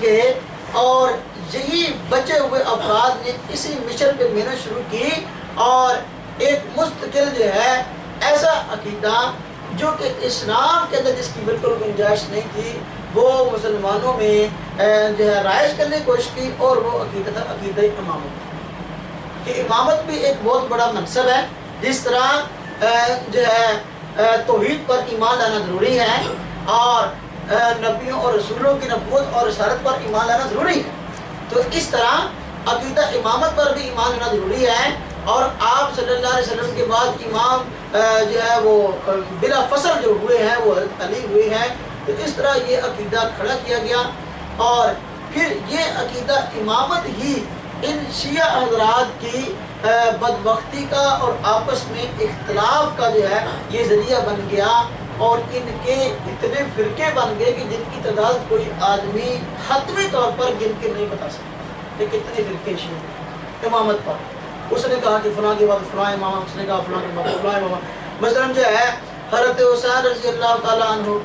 گئے اور یہی بچے ہوئے افراد نے اسی مشن پہ محنت شروع کی اور ایک مستقل جو ہے ایسا عقیدہ جو کہ اسلام کے اندر جس کی بالکل گنجائش نہیں تھی وہ مسلمانوں میں جو ہے رائج کرنے کی کوشش کی، اور وہ عقیدہ تھا عقیدہ امامت کہ امامت بھی ایک بہت بڑا منصب ہے، جس طرح جو ہے توحید پر ایمان لانا ضروری ہے اور نبیوں اور رسولوں کی نبوت اور رسالت پر ایمان لانا ضروری ہے، تو اس طرح عقیدہ امامت پر بھی ایمان لانا ضروری ہے۔ اور آپ صلی اللہ علیہ وسلم کے بعد امام جو ہے وہ بلا فصل جو ہوئے ہیں وہ حضرت علی ہوئے ہیں، تو اس طرح یہ عقیدہ کھڑا کیا گیا اور پھر یہ عقیدہ امامت ہی ان شیعہ حضرات کی بدبختی کا اور آپس میں اختلاف کا جو ہے یہ ذریعہ بن گیا، اور ان کے اتنے فرقے بن گئے کہ جن کی تعداد کوئی آدمی حتمی طور پر گن کے نہیں بتا سکتا کہ کتنے فرقے شیعہ امامت پر۔ اس نے کہا کہ فلاں کے بعد فلاں امام، اس نے کہا فلاں کے بعد فلاں امام۔ مثلاً جو ہے حضرت حسین رضی اللہ تعالیٰ عنہ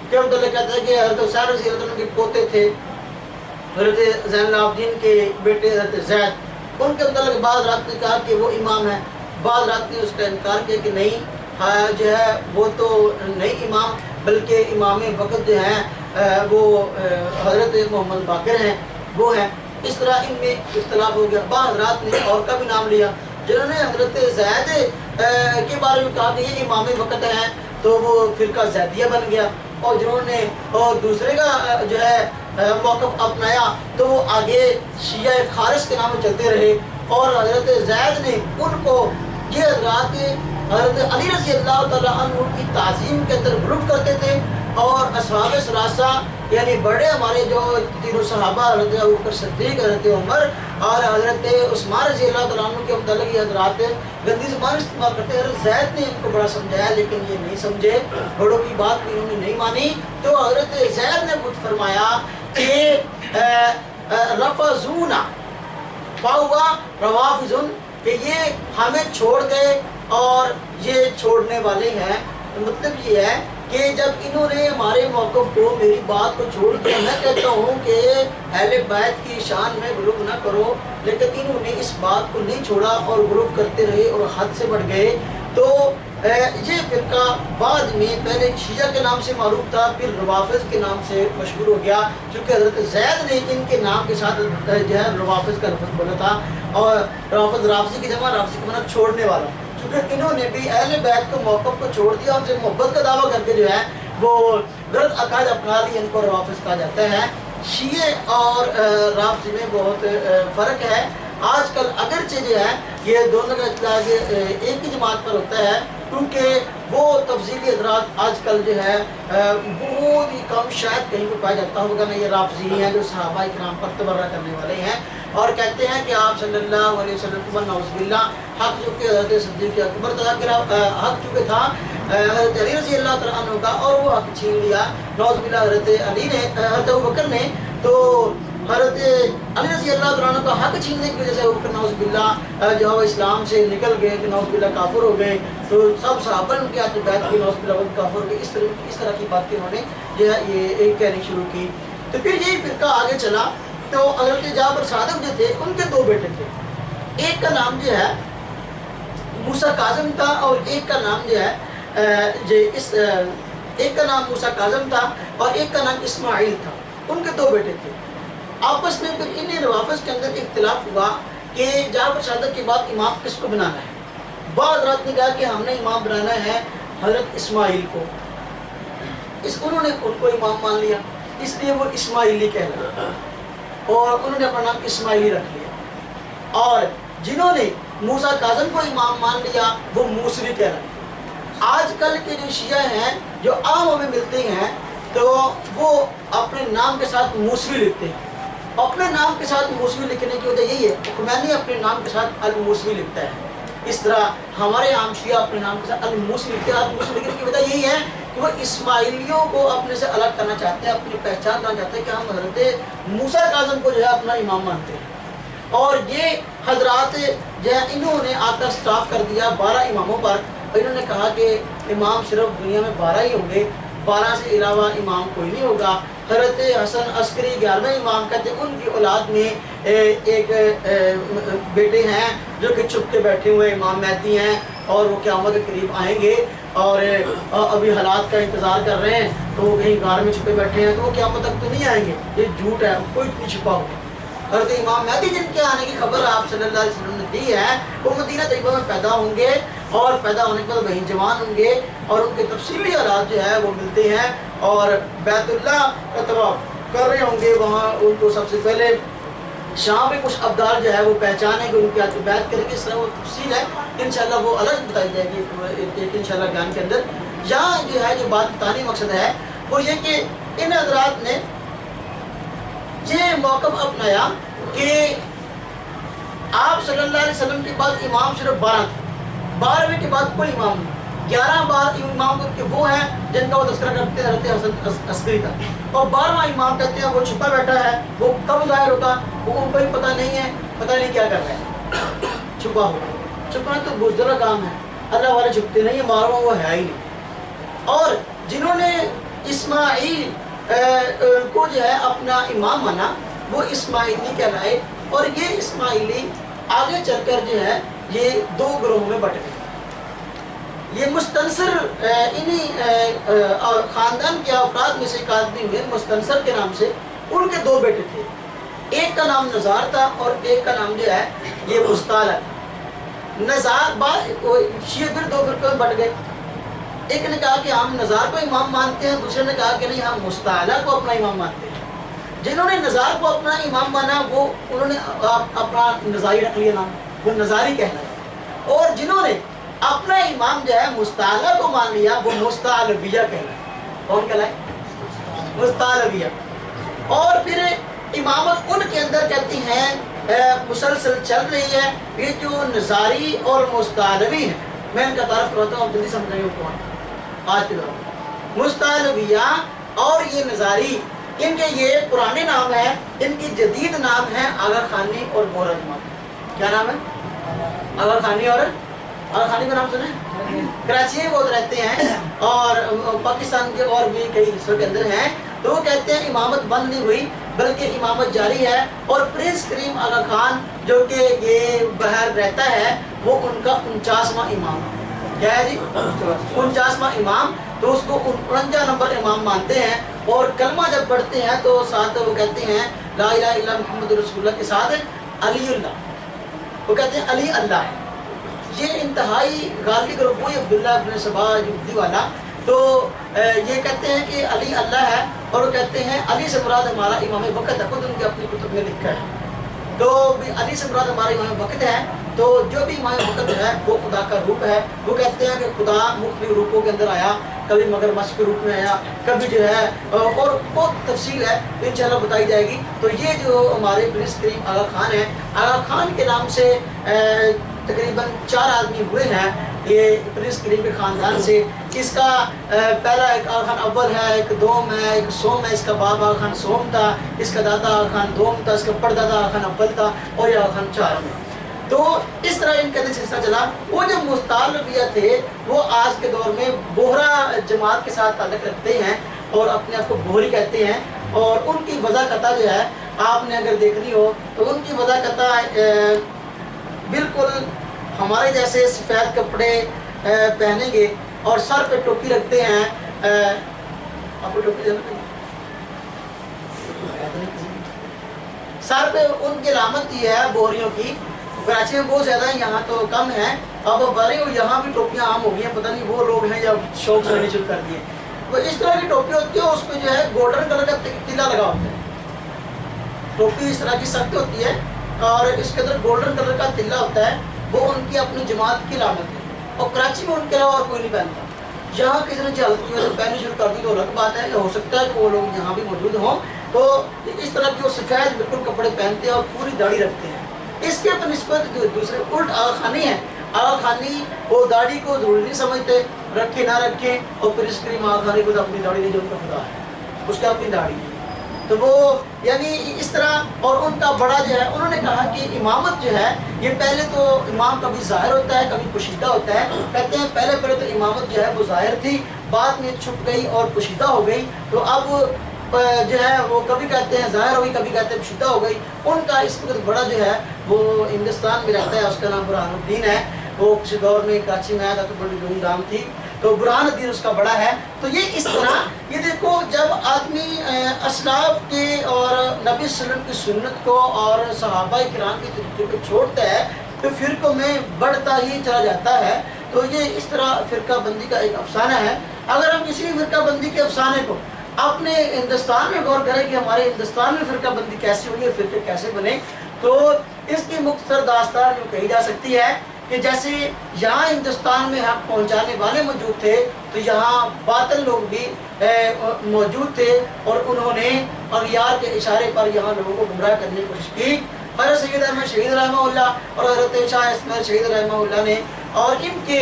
کے متعلق کہتے ہیں کہ حضرت حسین رضی اللہ عنہ کے پوتے تھے حضرت زین العابدین کے بیٹے حضرت زید، ان کے متعلق بعض رات نے کہا کہ وہ امام ہیں، بعض رات نے اس کا انکار کیا کہ نہیں جو ہے وہ تو نہیں امام بلکہ امام وقت جو ہیں وہ حضرت محمد باقر ہیں وہ ہیں۔ اس طرح ان میں اختلاف ہو گیا۔ بعض حضرات نے اور کا بھی نام لیا جنہوں نے حضرت زید کے بارے میں کہا کہ یہ امام وقت ہیں تو وہ فرقہ زیدیہ بن گیا، اور جنہوں نے اور دوسرے کا جو ہے موقف اپنایا تو وہ آگے شیعہ خارج کے نام میں چلتے رہے، اور حضرت زید نے ان کو یہ حضرات حضرت علی رضی اللہ تعالیٰ عنہ کی تعظیم کے اندر غلوف کرتے تھے، اور اصحاب ثلاثہ یعنی بڑے ہمارے جو تینوں صحابہ حضرت ابوبکر صدیق، حضرت عمر اور حضرت عثمان رضی اللہ تعالیٰ عنہ کے متعلق یہ حضرات گندی زبان استعمال کرتے ہیں۔ حضرت زید نے ان کو بڑا سمجھایا لیکن یہ نہیں سمجھے، بڑوں کی بات بھی انہوں نے نہیں مانی، تو حضرت زید نے خود فرمایا کہ رفضونا فہو روافض، کہ یہ ہمیں چھوڑ گئے اور یہ چھوڑنے والے ہیں۔ مطلب یہ ہے کہ جب انہوں نے ہمارے موقف کو میری بات کو چھوڑ دیا، میں کہتا ہوں کہ اہل بیت کی شان میں غلو نہ کرو، لیکن انہوں نے اس بات کو نہیں چھوڑا اور غلو کرتے رہے اور حد سے بڑھ گئے، تو یہ فرقہ بعد میں پہلے شیعہ کے نام سے معروف تھا، پھر روافض کے نام سے مشہور ہو گیا، چونکہ حضرت زید نے ان کے نام کے ساتھ جو ہے روافض کا لفظ بولا تھا، اور روافض رافضی کی جمع، رافضی کا مطلب چھوڑنے والا، چونکہ انہوں نے بھی اہل بیت کو موقف کو چھوڑ دیا، ان سے محبت کا دعویٰ کر کے جو ہے وہ غلط عقائد اپنا لیے، ان کو روافض کہا جاتا ہے۔ شیعہ اور رافضی میں بہت فرق ہے۔ آج کل اگرچہ جو ہے یہ دونوں کا اطلاق ایک ہی جماعت پر ہوتا ہے، کیونکہ وہ تفضیلی حضرات آج کل جو ہے بہت ہی کم شاید کہیں پہ پایا جاتا ہوگا، نہ یہ رافضی ہیں جو صحابہ کرام پر تبرہ کرنے والے ہیں اور کہتے ہیں کہ آپ صلی اللہ علیہ وسلم کو نعوذ باللہ حق چکے حضرت صدیق اکبر حق چکے تھا حضرت علی رضی اللہ تعالیٰ عنہ کا، اور وہ حق چھین لیا نعوذ باللہ حضرت علی نے، حضرت ابوبکر نے، تو حضرت علی رضی اللہ تعالیٰ عنہ کا حق چھیننے کی وجہ سے ابوبکر نعوذ باللہ جو ہے اسلام سے نکل گئے کہ نعوذ باللہ کافر ہو گئے، تو سب صحابہ ان کے ہاتھ بیعت کی، نعوذ باللہ کافر ہو گئے، اس طرح کی بات انہوں نے جو ہے یہ کہنی شروع کی۔ تو پھر یہی فرقہ آگے چلا، تو حضرت جعفر صادق جو تھے ان کے دو بیٹے تھے، ایک کا نام جو ہے موسیٰ کاظم تھا اور ایک کا نام جو ہے ایک کا نام موسیٰ کاظم تھا اور ایک کا نام اسماعیل تھا، ان کے دو بیٹے تھے۔ آپس میں پھر انہیں روافض کے اندر اختلاف ہوا کہ جعفر صادق کے بعد امام کس کو بنانا ہے۔ بعض حضرات نے کہا کہ ہم نے امام بنانا ہے حضرت اسماعیل کو، انہوں نے ان کو امام مان لیا، اس لیے وہ اسماعیلی کہلایا اور انہوں نے اپنا نام اسماعیلی رکھ لیا، اور جنہوں نے موسیٰ کاظم کو امام مان لیا وہ موسوی کہلاتے۔ آج کل کے جو شیعہ ہیں جو عام ہمیں ملتے ہیں تو وہ اپنے نام کے ساتھ موسوی لکھتے ہیں، اپنے نام کے ساتھ موسوی لکھنے کی وجہ یہی ہے، خمینی اپنے نام کے ساتھ الموسوی لکھتا ہے، اس طرح ہمارے عام شیعہ اپنے نام کے ساتھ الموسوی لکھتے ہیں۔ الموسوی لکھنے کی وجہ یہی ہے کہ وہ اسماعیلیوں کو اپنے سے الگ کرنا چاہتے ہیں، اپنی پہچان کرنا چاہتے ہیں کہ ہم حضرت موسیٰ کاظم کو جو ہے اپنا امام مانتے ہیں، اور یہ حضرات جو ہے انہوں نے آتا سٹاف کر دیا 12 اماموں پر، اور انہوں نے کہا کہ امام صرف دنیا میں 12 ہی ہوں گے، 12 سے علاوہ امام کوئی نہیں ہوگا، حضرت حسن عسکری 11ویں امام کہتے ہیں ان کی اولاد میں ایک بیٹے ہیں جو کہ چھپ کے بیٹھے ہوئے امام مہدی ہیں اور وہ قیامت کے قریب آئیں گے اور ابھی حالات کا انتظار کر رہے ہیں تو وہ کہیں غار میں چھپے بیٹھے ہیں تو وہ قیامت تک تو نہیں آئیں گے، یہ جھوٹ ہے، کوئی نہیں چھپا ہوا۔ حضرت امام مہدی جن کے آنے کی خبر آپ صلی اللہ علیہ وسلم نے دی ہے وہ مدینہ طیبہ میں پیدا ہوں گے اور پیدا ہونے کے بعد وہیں جوان ہوں گے اور ان کے تفصیلی حالات جو ہے وہ ملتے ہیں اور بیت اللہ کا طواف کر رہے ہوں گے، وہاں ان کو سب سے پہلے شام میں کچھ ابدال جو ہے وہ پہچانیں گے، ان کے ہاتھ بیعت کریں گے، اس طرح وہ تفصیل ہے انشاءاللہ وہ الگ بتائی جائے گی ایک انشاءاللہ بیان کے اندر۔ یہاں جو ہے جو بات بتانے مقصد ہے وہ یہ کہ ان حضرات نے یہ موقف اپنایا کہ آپ صلی اللہ علیہ وسلم کے بعد امام صرف 12 تھے، 12ویں کے بعد کوئی امام نہیں، 11 بار امام کے وہ ہیں جن کا وہ تذکرہ کرتے ہیں حضرت حسن عسکری کا، اور 12واں امام کہتے ہیں وہ چھپا بیٹھا ہے، وہ کب ظاہر ہوگا وہ ان کو ہی پتہ نہیں ہے، پتہ نہیں کیا کر رہا ہے، چھپا ہوگا، چھپنا تو بزدل کام ہے، اللہ والے چھپتے نہیں ہیں، 12واں وہ ہے ہی نہیں۔ اور جنہوں نے اسماعیل کو جو ہے اپنا امام مانا وہ اسماعیلی کہلائے، اور یہ اسماعیلی آگے چل کر جو ہے یہ 2 گروہوں میں بٹ گئے۔ یہ مستنصر انہی خاندان کے افراد میں سے ایک آدمی ہوئے مستنصر کے نام سے، ان کے 2 بیٹے تھے، ایک کا نام نزار تھا اور ایک کا نام جو ہے یہ مستعلہ تھا۔ نزار شیعہ پھر 2 فرقوں میں بٹ گئے، ایک نے کہا کہ ہم نزار کو امام مانتے ہیں، دوسرے نے کہا کہ نہیں ہم مستعلہ کو اپنا امام مانتے ہیں۔ جنہوں نے نزار کو اپنا امام مانا وہ انہوں نے اپنا نزاری رکھ لیا نام، وہ نزاری کہلائے، اور جنہوں نے اپنا امام جو ہے مستعلہ کو مان لیا وہ مستعلویہ کہلائے۔ کون کہلائے؟ مستعلویہ۔ اور پھر امامت ان کے اندر کہتی ہیں مسلسل چل رہی ہے، یہ جو نزاری اور مستعلوی ہیں میں ان کا تعارف کرواتا ہوں، آپ جلدی سمجھائیں گے کون آج کے دور میں۔ مستعلویہ اور یہ نزاری، ان کے یہ پرانے نام ہیں، ان کی جدید نام ہے آغا خانی اور بورا جماعت۔ کیا نام ہے؟ آغا خانی اور آغا خانی کا نام سنیں؟ کراچی میں بہت رہتے ہیں اور پاکستان کے اور بھی کئی حصوں کے اندر ہیں، تو وہ کہتے ہیں امامت بند نہیں ہوئی بلکہ امامت جاری ہے، اور پرنس کریم آغا خان جو کہ یہ باہر رہتا ہے وہ ان کا 49واں امام ہے۔ کیا ہے جی؟ 49واں امام، تو اس کو 49 نمبر امام مانتے ہیں، اور کلمہ جب پڑھتے ہیں تو ساتھ وہ کہتے ہیں لا الہ الا محمد رسول اللہ کے ساتھ علی اللہ، وہ کہتے ہیں علی اللہ ہے۔ یہ انتہائی غالبی گروپ ہوئی عبداللہ ابن سبا جبدی والا، تو یہ کہتے ہیں کہ علی اللہ ہے، اور وہ کہتے ہیں علی سے مراد ہمارا امام وقت ہے، خود ان کے اپنی کتب میں لکھا ہے، تو علی سے مراد ہمارا امام وقت ہے، تو جو بھی امام وقت ہے وہ خدا کا روپ ہے۔ وہ کہتے ہیں کہ خدا مختلف روپوں کے اندر آیا، کبھی مگرمچھ کے روپ میں آیا، کبھی جو ہے اور بہت تفصیل ہے انشاءاللہ بتائی جائے گی۔ تو یہ جو ہمارے پرنس کریم آغا خان ہیں، آغا خان کے نام سے تقریباً 4 آدمی ہوئے ہیں یہ پرنس کریم کے خاندان سے۔ اس کا پہلا ایک آغا خان اول ہے، ایک دوم ہے، ایک سوم ہے، اس کا باپ آغا خان سوم تھا، اس کا دادا آغا خان دوم تھا، اس کا پردادا آغا خان اول تھا، اور یہ آغا خان 4 میں۔ تو اس طرح ان کا سلسلہ چلا۔ وہ جو مستعلویہ تھے وہ آج کے دور میں بوہرا جماعت کے ساتھ تعلق رکھتے ہیں اور اپنے آپ کو بوہری کہتے ہیں، اور ان کی وضع قطع جو ہے آپ نے اگر دیکھنی ہو تو ان کی وضع قطع بالکل ہمارے جیسے سفید کپڑے پہنیں گے اور سر پہ ٹوپی رکھتے ہیں۔ آپ کو ٹوپی سر پہ ان کی علامت یہ ہے بوہریوں کی، کراچی میں بہت زیادہ ہیں، یہاں تو کم ہیں، اب بڑی یہاں بھی ٹوپیاں عام ہو گئی ہیں، پتہ نہیں وہ لوگ ہیں یا شوق سے لینے شروع کر دیے۔ تو اس طرح کی ٹوپی ہوتی ہے، اس پہ جو ہے گولڈن کلر کا تلا لگا ہوتا ہے، ٹوپی اس طرح کی سخت ہوتی ہے اور اس کے اندر گولڈن کلر کا تلا ہوتا ہے، وہ ان کی اپنی جماعت کی علامت ہے، اور کراچی میں ان کے علاوہ اور کوئی نہیں پہنتا۔ یہاں کسی نے جہالت کی وجہ سے پہننے شروع کر دی تو الگ بات ہے، ہو سکتا ہے کہ وہ لوگ یہاں بھی موجود ہوں، تو اس طرح کی وہ سفید بالکل کپڑے پہنتے ہیں اور پوری داڑھی رکھتے ہیں۔ اس کے بنسبت جو دوسرے الٹ آغا خانی ہیں، آغا خانی وہ داڑھی کو ضروری نہیں سمجھتے، رکھے نہ رکھیں، اور پھر اس کریم آغا خانی کو اپنی داڑھی نہیں جو ان کا خدا ہے اس کا اپنی داڑھی ہے، تو وہ یعنی اس طرح۔ اور ان کا بڑا جو ہے انہوں نے کہا کہ امامت جو ہے یہ پہلے تو امام کبھی ظاہر ہوتا ہے کبھی پوشیدہ ہوتا ہے، کہتے ہیں پہلے تو امامت جو ہے وہ ظاہر تھی، بعد میں چھپ گئی اور پوشیدہ ہو گئی، تو اب جو ہے وہ کبھی کہتے ہیں ظاہر ہو گئی، کبھی کہتے ہیں شدہ ہو گئی. ان کا اس وقت بڑا جو ہے وہ ہندوستان میں رہتا ہے، اس کا نام برہان الدین ہے. وہ کسی دور میں کراچی میں آیا تھا تو بڑی دھوم دھام تھی، تو برہان الدین اس کا بڑا ہے. تو یہ اس طرح یہ دیکھو جب آدمی اسلاف کے اور نبی صلی اللہ علیہ وسلم کی سنت کو اور صحابہ کرام کے طریقے کو چھوڑتا ہے تو فرقوں میں بڑھتا ہی چلا جاتا ہے. تو یہ اس طرح فرقہ بندی کا ایک افسانہ ہے. اگر ہم کسی فرقہ بندی کے افسانے کو اپنے ہندوستان میں غور کریں کہ ہمارے ہندوستان میں فرقہ بندی کیسے ہوئی ہے، فرقے کیسے بنے، تو اس کی مختصر داستان جو کہی جا سکتی ہے کہ جیسے یہاں ہندوستان میں حق پہنچانے والے موجود تھے تو یہاں باطل لوگ بھی موجود تھے، اور انہوں نے اغیار کے اشارے پر یہاں لوگوں کو گمراہ کرنے کی کوشش کی. حضرت سید احمد شہید رحمہ اللہ اور حضرت شاہ اسماعیل شہید رحمہ اللہ نے اور ان کے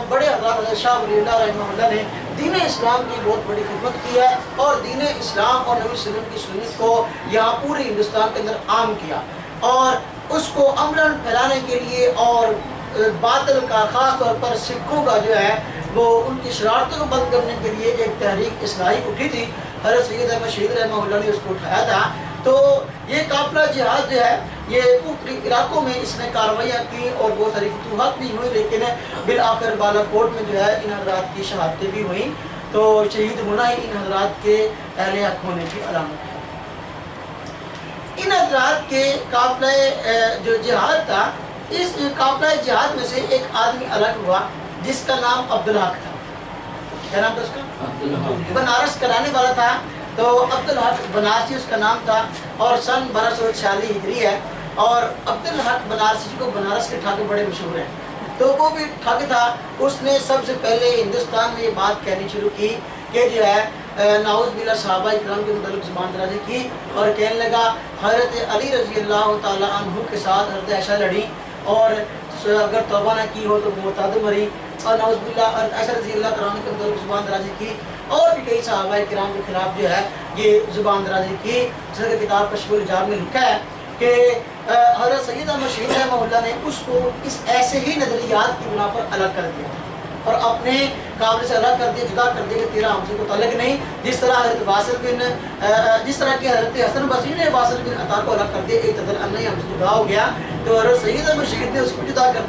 بڑے حضرات حضرت شاہ ولی اللہ رحمہ اللہ نے دین اسلام کی بہت بڑی خدمت کی ہے، اور دین اسلام اور نبی صلی اللہ علیہ وسلم کی سنت کو یہاں پورے ہندوستان کے اندر عام کیا، اور اس کو عملاً پھیلانے کے لیے اور باطل کا خاص طور پر سکھوں کا جو ہے وہ ان کی شرارتوں کو بند کرنے کے لیے ایک تحریک اصلاحی اٹھی تھی. حضرت سید احمد شہید رحمہ اللہ نے اس کو اٹھایا تھا. تو یہ قافلہ جہاد جو ہے یہ مختلف علاقوں میں اس نے کارروائیاں کی اور بہت ساری فتوحات بھی ہوئی، لیکن بالآخر بالا کوٹ میں جو ہے ان حضرات کی شہادتیں بھی ہوئیں. تو شہید ہونا ہی ان حضرات کے اہل حق ہونے کی علامت ہے. ان حضرات کے قافلہ جو جہاد تھا، اس قافلہ جہاد میں سے ایک آدمی الگ ہوا جس کا نام عبدالحق تھا. کیا نام تھا اس کا؟ بنارس کا رہنے والا تھا. تو عبدالحق بنارسی اس کا نام تھا، اور سن 1246 ہجری ہے. اور عبدالحق بنارسی کو بنارس کے ٹھاکر بڑے مشہور ہیں. تو وہ بھی ٹھاکر تھا. اس نے سب سے پہلے ہندوستان میں یہ بات کہنی شروع کی کہ جو ہے نعوذ باللہ صحابہ کرام کے متعلق زبان درازی کی، اور کہنے لگا حضرت علی رضی اللہ تعالیٰ عنہ کے ساتھ حضرت عائشہ لڑی، اور اگر توبہ نہ کی ہو تو مرتد مری، اور نعوذ باللہ حضرت عائشہ رضی اللہ تعالیٰ عنہ کے متعلق زبان درازی کی، اور بھی کئی صحابہ کرام کے خلاف جو ہے یہ زبان درازی کی. جیسا کہ کتاب کشف الحجاب میں لکھا ہے کہ حضرت سید احمد شہید رحمہ اللہ نے اس کو اس ایسے ہی نظریات کی بنا پر الگ کر دیا اور اپنے قابل سے الگ کر دیا، جدا کر دیا کہ تیرا ہم سے کوئی تعلق نہیں. جس طرح حضرت جس طرح کہ حضرت حسن بصری نے واصل بن عطا کو الگ کر دیا، ایک تدر ہم سے جدا ہو گیا، تو حضرت سید احمد شہید نے اس کو جدا کر